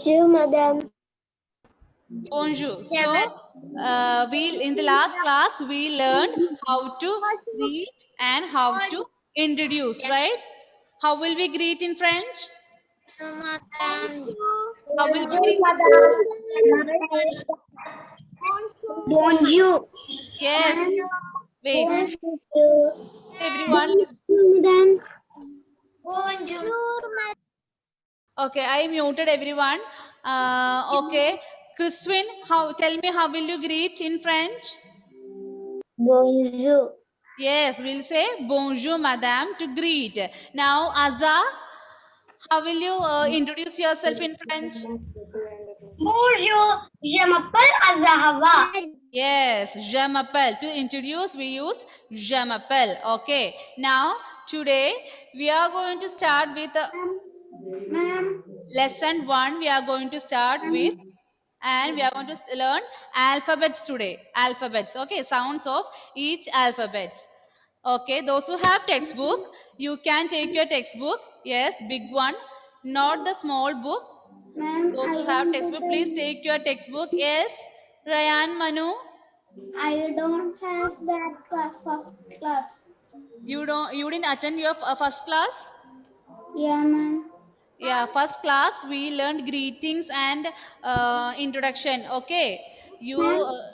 Bonjour, madam. Bonjour. So, in the last class we learned how to greet and how to introduce, right? How will we greet in French? How will we greet? Bonjour. Yes. Wait, Bonjour. everyone. Madam. Bonjour, madam. Okay, I muted everyone. Okay, Chriswin, tell me how will you greet in French? Bonjour. Yes, we'll say bonjour, madame, to greet. Now, Azza, how will you introduce yourself in French? Bonjour, je m'appelle Azahava. Yes, je m'appelle. To introduce, we use je m'appelle. Okay. Now, today we are going to start with Ma'am. lesson 1. We are going to start with, and we are going to learn alphabets today. Alphabets. Okay, sounds of each alphabets. Okay, those who have textbook, you can take your textbook. Yes, big one, not the small book. Ma'am, Those who have textbook, please take your textbook. Yes, Ryan, Manu. I don't have that class, first class. You didn't attend your first class? Yeah, ma'am. Yeah, first class we learned greetings and introduction. Okay, you.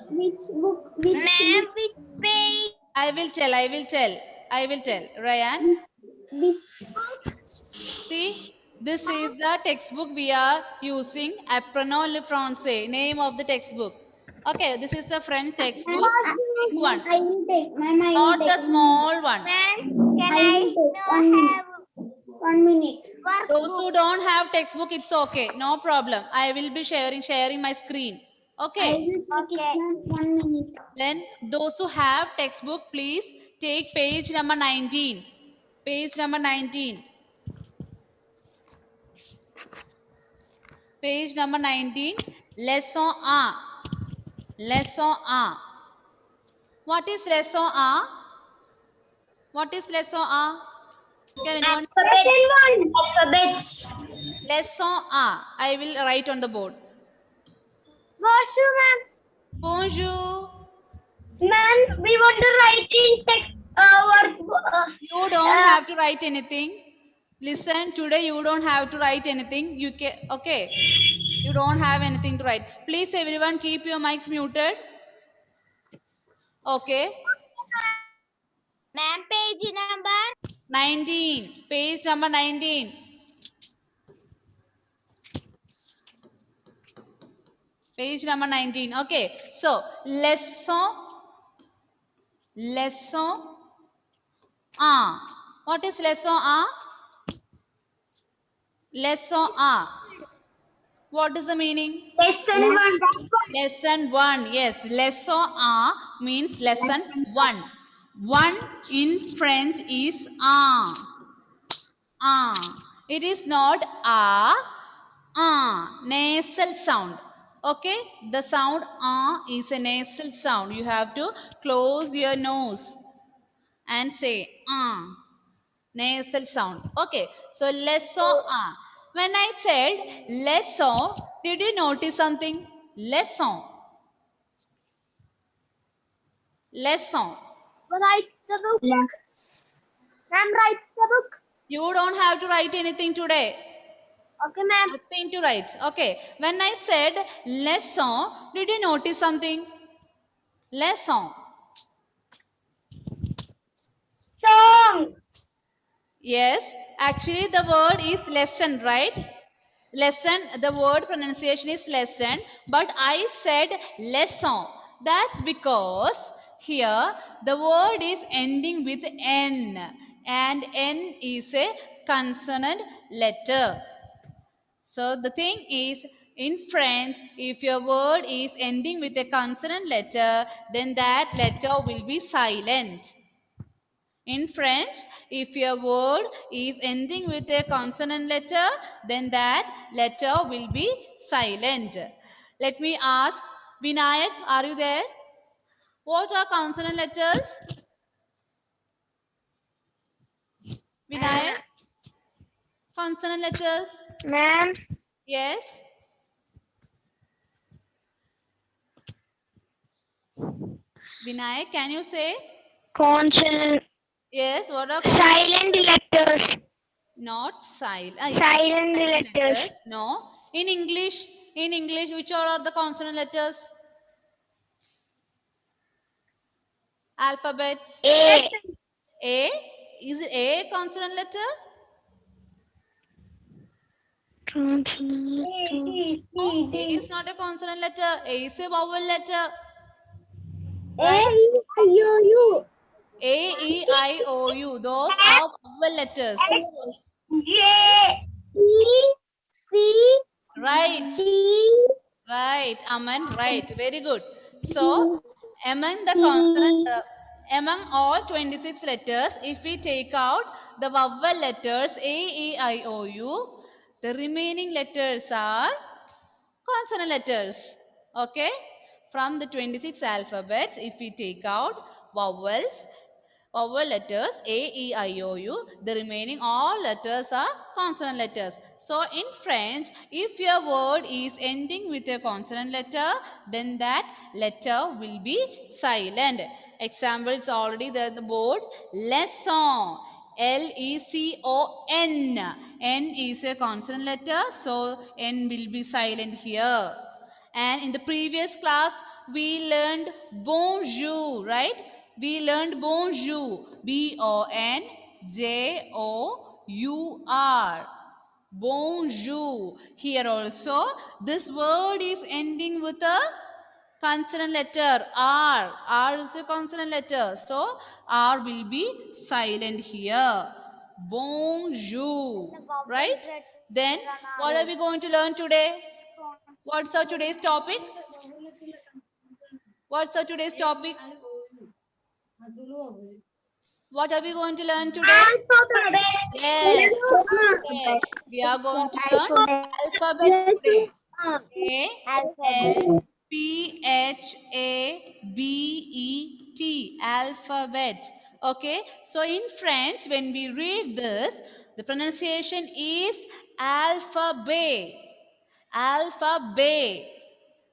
Which book? Ma'am, which page? I will tell. Ryan, Which? see, this is the textbook we are using. Apprenant le français, name of the textbook. Okay, this is the French textbook, big one, I will take. Ma'am, I will not take. the small one. Ma'am, can I have 1 minute? Those who don't have textbook, it's okay, no problem. I will be sharing my screen. I Okay. will take it, ma'am, 1 minute. Then those who have textbook, please take page number 19. Page number 19. Page number 19. Leçon 1. Leçon 1. What is leçon 1? What is leçon 1? Can anyone? Alphabets. Leçon 1. I will write on the board. Bonjour, ma'am. Bonjour. Ma'am, we want to write in text. You don't have to write anything. Listen, today you don't have to write anything. You can, okay. You don't have anything to write. Please, everyone, keep your mics muted. Okay. Ma'am, page number 19. Page number 19. Page number 19. Okay. So, leçon 1. What is leçon 1? Leçon 1. What is the meaning? Lesson 1. Lesson 1. Yes, leçon 1 means lesson 1. 1 in French is un. It is not nasal sound. Okay, the sound is a nasal sound. You have to close your nose and say nasal sound. Okay, so leçon when I said leçon, did you notice something? Leçon. Write the book. Ma'am, write the book. You don't have to write anything today. Okay, ma'am. Nothing to write. Okay, when I said leçon, did you notice something? Leçon. Song. Yes, actually the word is lesson, right? Lesson, the word pronunciation is lesson, but I said lesson. That's because here the word is ending with N, and N is a consonant letter. So the thing is, in French, if your word is ending with a consonant letter, then that letter will be silent. In French, if your word is ending with a consonant letter, then that letter will be silent. Let me ask, Vinayak, are you there? What are consonant letters? Vinayak? Consonant letters? Ma'am. Yes? Vinayak, can you say? Consonant. Yes, what are Silent letters. not silent? Silent letters. No. In English, which all are the consonant letters? Alphabets. A. A. Is A consonant letter? Consonant letter. No, A is not a consonant letter. A is a vowel letter. A-E-I-O-U. A, E, I, O, U. Those are vowel letters. J. E, C, Right. D, Right, Aman, right. Very good. So, E, among the C. among all 26 letters, if we take out the vowel letters A, E, I, O, U, the remaining letters are consonant letters. Okay? From the 26 alphabets, if we take out vowel letters A, E, I, O, U, the remaining all letters are consonant letters. So in French, if your word is ending with a consonant letter, then that letter will be silent. Examples already there on the board. Leçon. L-E-C-O-N. N is a consonant letter, so N will be silent here. And in the previous class, we learned bonjour, right? We learned bonjour. B-O-N-J-O-U-R. Bonjour. Here also, this word is ending with a consonant letter R. R is a consonant letter. So, R will be silent here. Bonjour. Right? Then, what are we going to learn today? What's our today's topic? What's our today's topic? What are we going to learn today? Yes. Yes. We are going to learn alphabets today. A L P H A B E T. Alphabet. Okay. So in French, when we read this, the pronunciation is alphabet. Alphabet.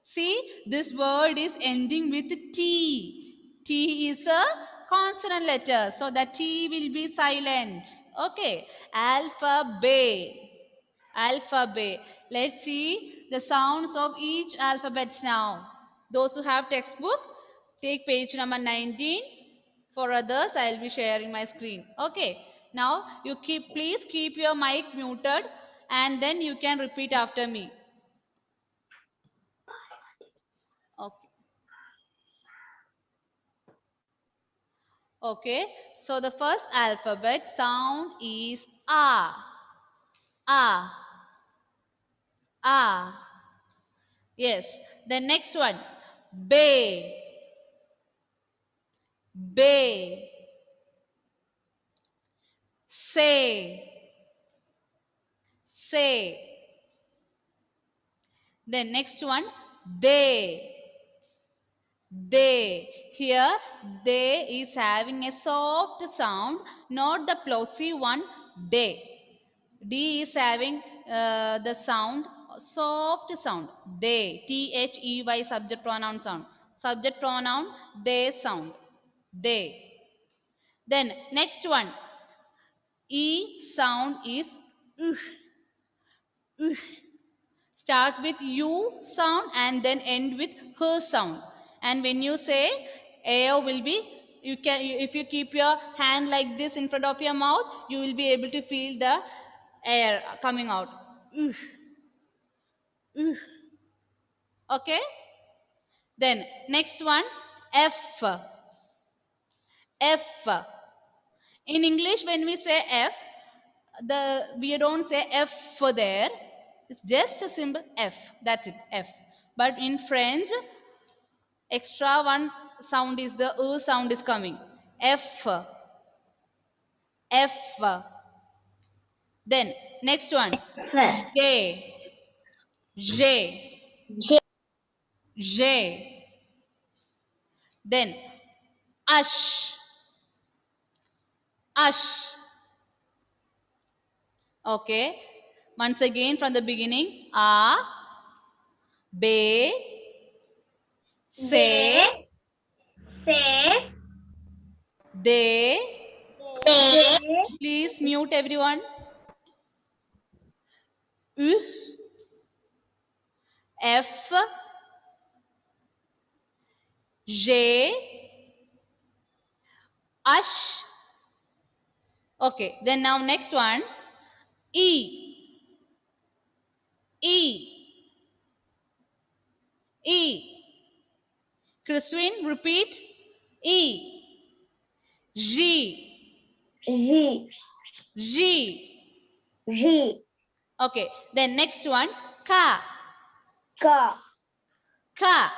See, this word is ending with T. T is a consonant letter, so the T will be silent. Okay, alphabet. Alphabet. Let's see the sounds of each alphabet now. Those who have textbook, take page number 19. For others, I'll be sharing my screen. Okay. Now, please keep your mic muted and then you can repeat after me. Okay. Okay, so the first alphabet sound is A. A. A. Yes. The next one, B. B. Say. Say. Then next one, they. They. Here, they is having a soft sound, not the plosive one, they. D is having the sound, soft sound. They. T-H-E-Y subject pronoun sound. Subject pronoun, they sound. They. Then next one. E sound is start with U sound and then end with her sound. And when you say air will be, you can, if you keep your hand like this in front of your mouth, you will be able to feel the air coming out. Okay. Then next one, F. F. In English, when we say F, we don't say F for there. It's just a simple F. That's it, F. But in French, extra one sound is the sound is coming. F. F. Then next one, J. J. J. Then Ash. Ash. Okay. Once again from the beginning. A. B. Se. Say. They. They. Please mute everyone. U. F. J. Ash. Okay, then now next one. E. E. E. Christine, repeat. E. G. G. G. G. Okay, then next one. Ka. Ka. Ka.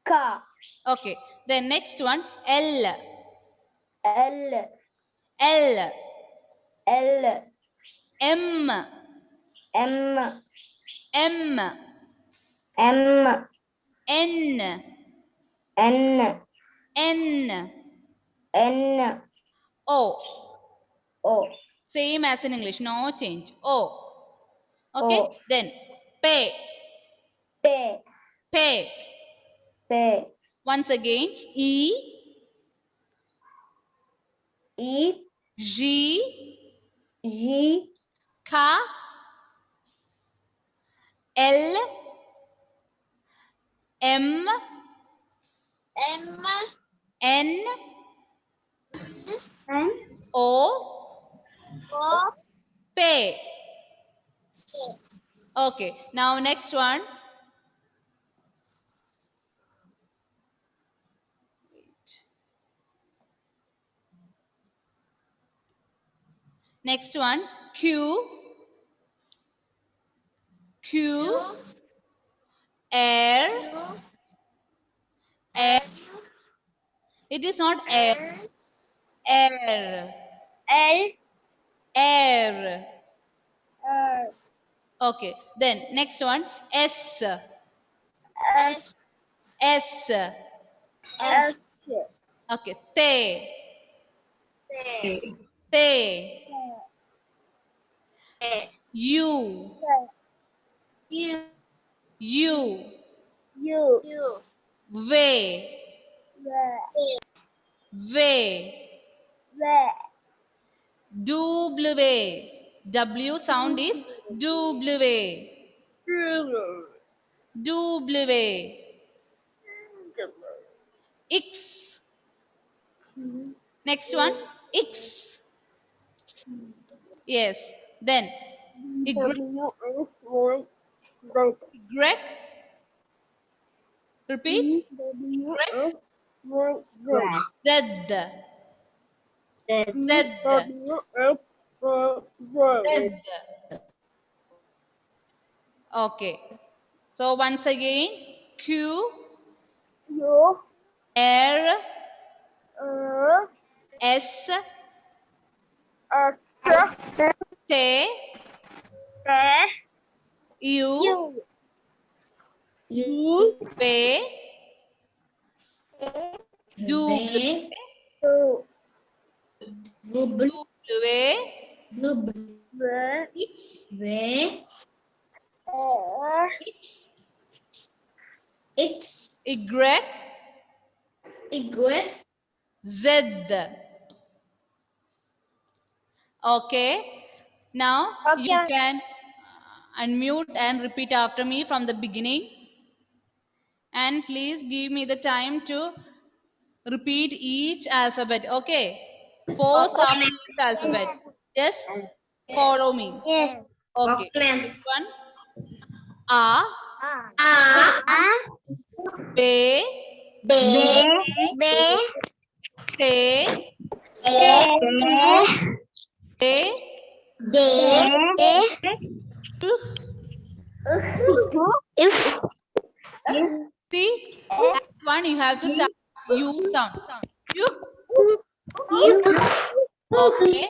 Ka. Okay, then next one. L. L. L. L. M. M. M. M. N. N. N. N. O. O. Same as in English, no change. O. Okay, O. then pay. Pay. Pay. Pay. Once again, E. E. G. G. Ka. L. M. M. N. N. O. O. Pay. Okay, now next one. Next one. Q. Q. Air. Air. It is not air. Air. L. Air. R. Okay, then next one. S. S. S. S. Okay, te. T. Te. U. U. U. U. Way. Way. W. W sound is W. W. X. Next one. X. Yes. Then Y. Y. Repeat. Z. Z. Okay. So once again, Q. R. S. T. U. W. W. X. Y. Z. Okay. Now you can unmute and repeat after me from the beginning. And please give me the time to repeat each alphabet. Okay. 4 sound in each alphabet. Just follow me. Yes. Okay. This one. A. B. T. See, next one you have to start U sound. U. Okay.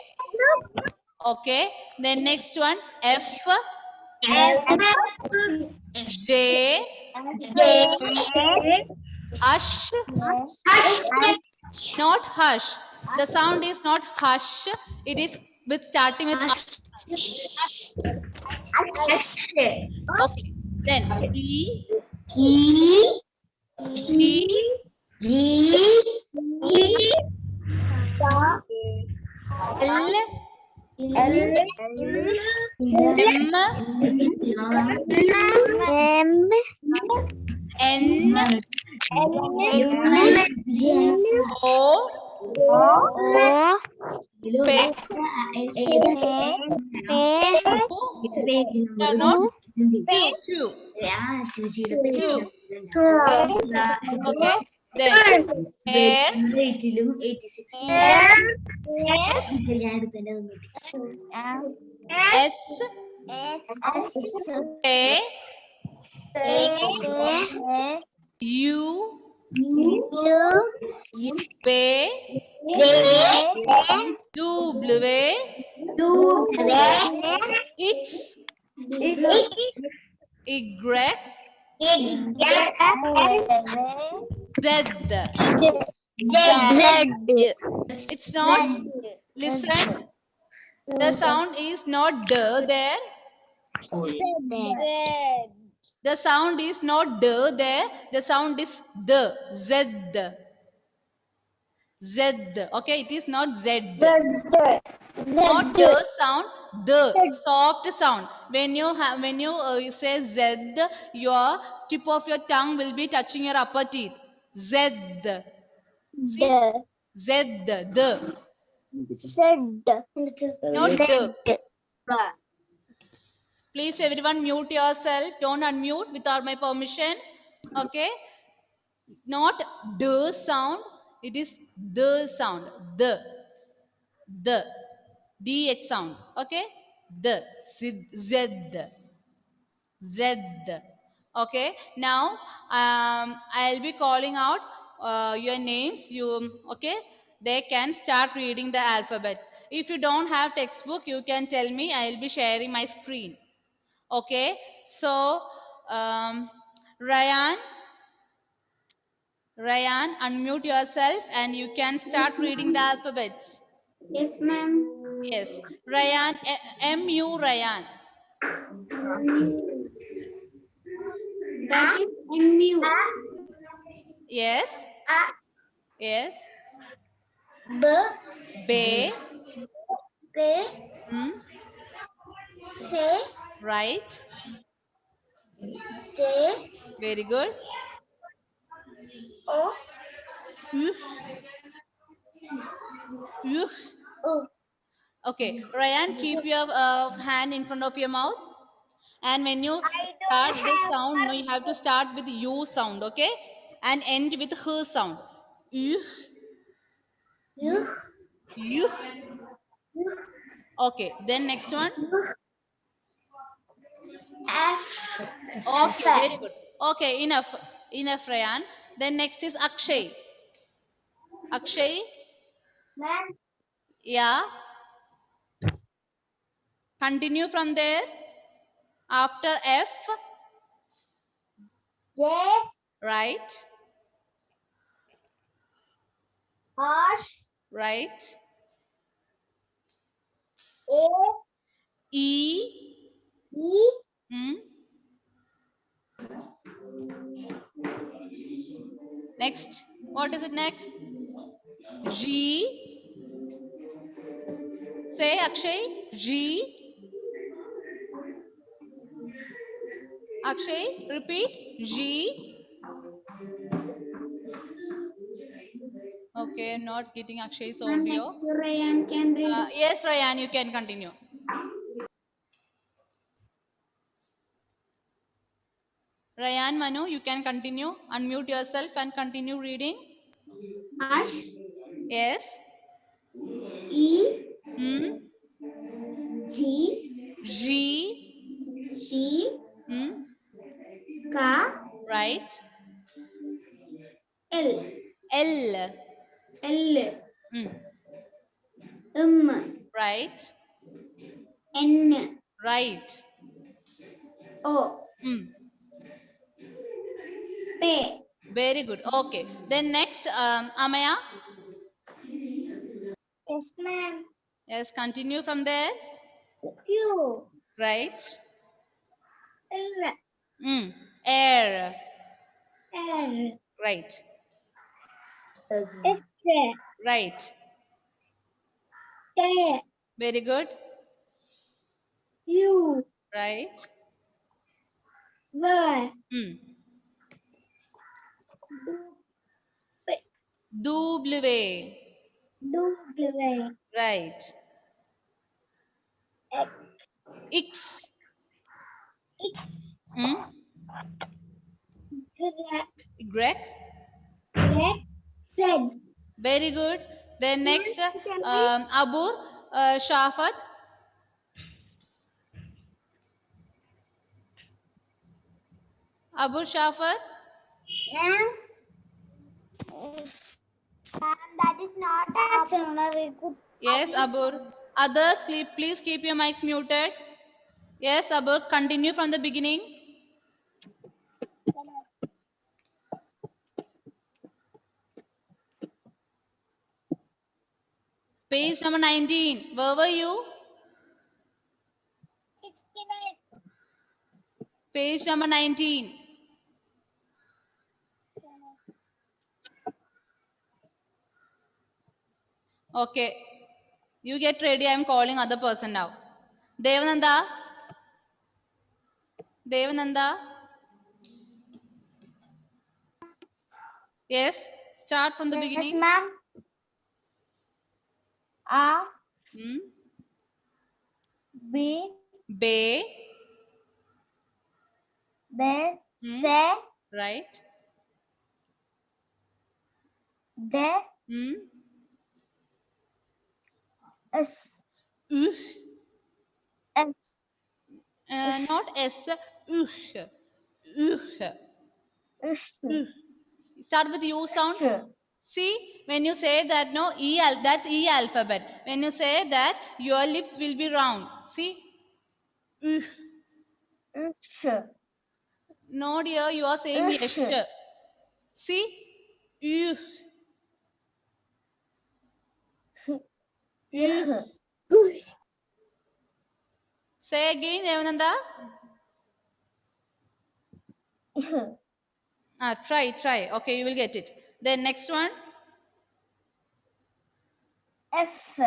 Okay. Then next one F. J. Ush. Not hush. The sound is not hush. It is with starting with ush. Okay. Then E. G. L, M, N, O, P, not Q, Q. Okay. Then air, S, A, U, V, W, X, Y, Z. It's not, listen, the sound is not D there. The sound is not D there. The sound is the, Z. Z. Okay, it is not Z. Not the sound, the soft sound. When you say Z, your tip of your tongue will be touching your upper teeth. Z. See? Z. The. Not the. Please everyone mute yourself. Don't unmute without my permission. Okay? Not the sound. It is the sound. The. DH sound. Okay? The. Z. Z. Okay? Now, I'll be calling out your names. Okay? They can start reading the alphabets. If you don't have textbook, you can tell me. I'll be sharing my screen. Okay? So, Ryan, unmute yourself and you can start reading the alphabets. Yes, ma'am. Yes. Ryan, M-U, Ryan. That is MU. Yes. Yes. B. Right. Very good. U. U. Okay. Ryan, keep your hand in front of your mouth. And when you start this sound, no, you have to start with U sound, okay? And end with H sound. U. U. Okay. Then next one. Okay, very good. Okay, enough, Ryan. Then next is Akshay. Akshay, yeah. Continue from there. After F, right, right. E, hmm. Next, what is it next? G. Say Akshay, G. Akshay, repeat, G. Okay, not getting Akshay's And audio. next, Ryan can read. Yes, Ryan, you can continue. Ryan, Manu, you can continue. Unmute yourself and continue reading. Ash, Yes. E, Hmm. G, G. Hmm, K, Right. L, L. M, Right. N, Right. O, P. Very good. Okay. Then next, Amaya. Yes, ma'am. Yes, continue from there. Q, Right. R, Air. R, Right. S. Right. K. Very good. U. Right. V. Hmm. W. W. W. Right. X. X. Hmm. Y. Y. Z. Very good. Then next, Abur, Shafat. Abur, Shafat. M. That is not. That's another good. Yes, Abur. Others, please keep your mics muted. Yes, Abur, continue from the beginning. Page number 19. Where were you? 69. Page number 19. Okay. You get ready. I'm calling other person now. Devananda. Devananda. Yes. Start from the Yes, beginning. ma'am. A. Hmm. B. Bay. B. Hmm. C. Right. D. Hmm. S. Uh. S. Not S. Uh. S. Start with U sound. See, when you say that, no, that's E alphabet. When you say that, your lips will be round. See? S. No, dear, you are saying Ush. yes. See? Say again, Devananda. Try. Okay, you will get it. Then next one. F.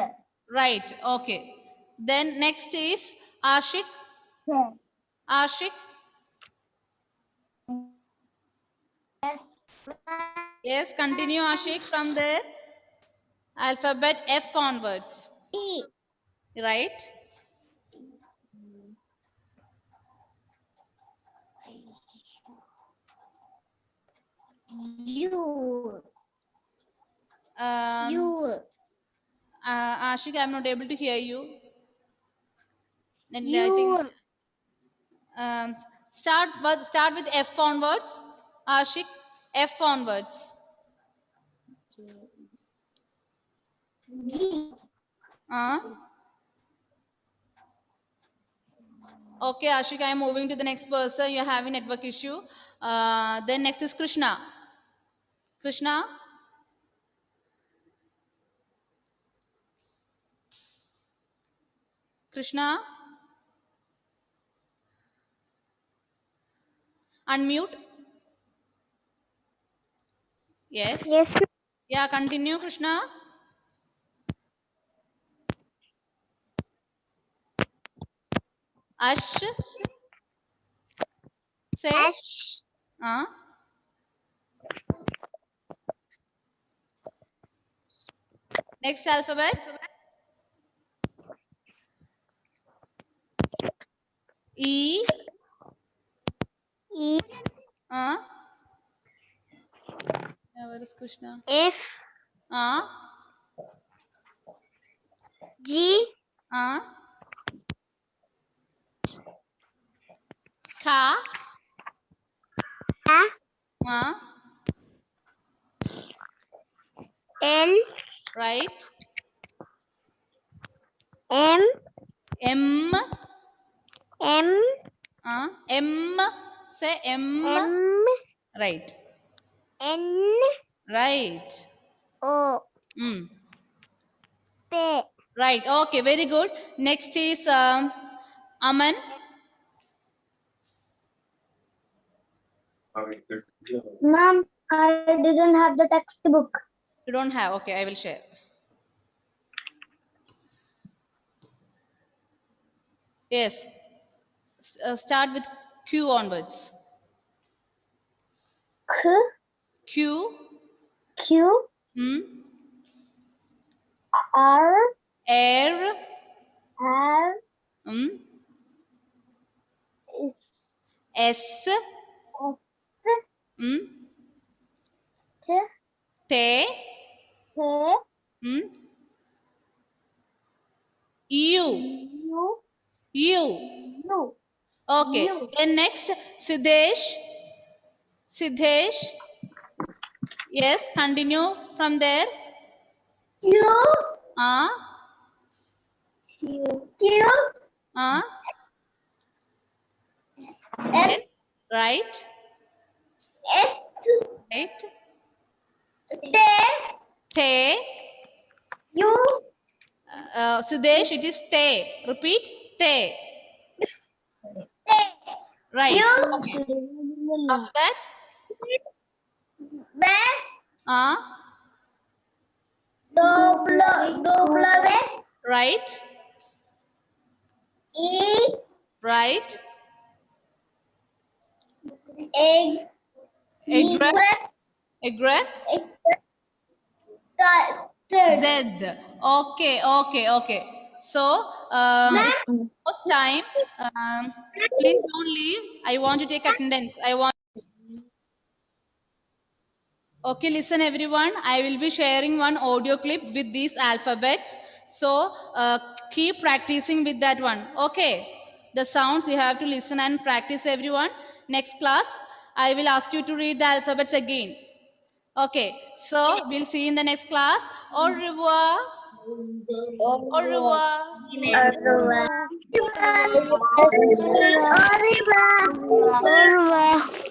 Right. Okay. Then next is Ashik. Ashik. S. Yes, continue Ashik from there. Alphabet F onwards. E. Right. U. Um, Ashik, I'm not able to hear you. And I think start with F onwards. Ashik, F onwards. G. Okay, Ashik, I'm moving to the next person. You're having network issue. Then next is Krishna. Krishna. Krishna. Unmute. Yes. Yes. Yeah, continue, Krishna. Ash. Say. Ash. Next alphabet. E. E. Where is Krishna? F. G. Ka. A. L. Right. M. M. M. M. Say M. M. Right. N. Right. O. P. Right. Okay. Very good. Next is Aman. Mom, I didn't have the textbook. You don't have? Okay, I will share. Yes. Start with Q onwards. Q. Q Hmm. R Air. R Hmm. S S. S Hmm. T T. T Hmm. U. U U. U Okay. U. Then next, Siddesh. Siddesh. Yes, continue from there. Q Ah. Q Ah. M Yes. Right. S Right. T Te. U Siddesh, it is te. Repeat. Te. T Right. U Okay. After that. B Ah. W Right. E Right. egg Egret. Egret. third. Z. Okay. Okay. Okay. So, first time, please don't leave. I want to take attendance. I want. Okay, listen everyone. I will be sharing one audio clip with these alphabets. So keep practicing with that one. Okay. The sounds you have to listen and practice everyone. Next class, I will ask you to read the alphabets again. Okay. So we'll see you in the next class. Au revoir. Au revoir. Arriba.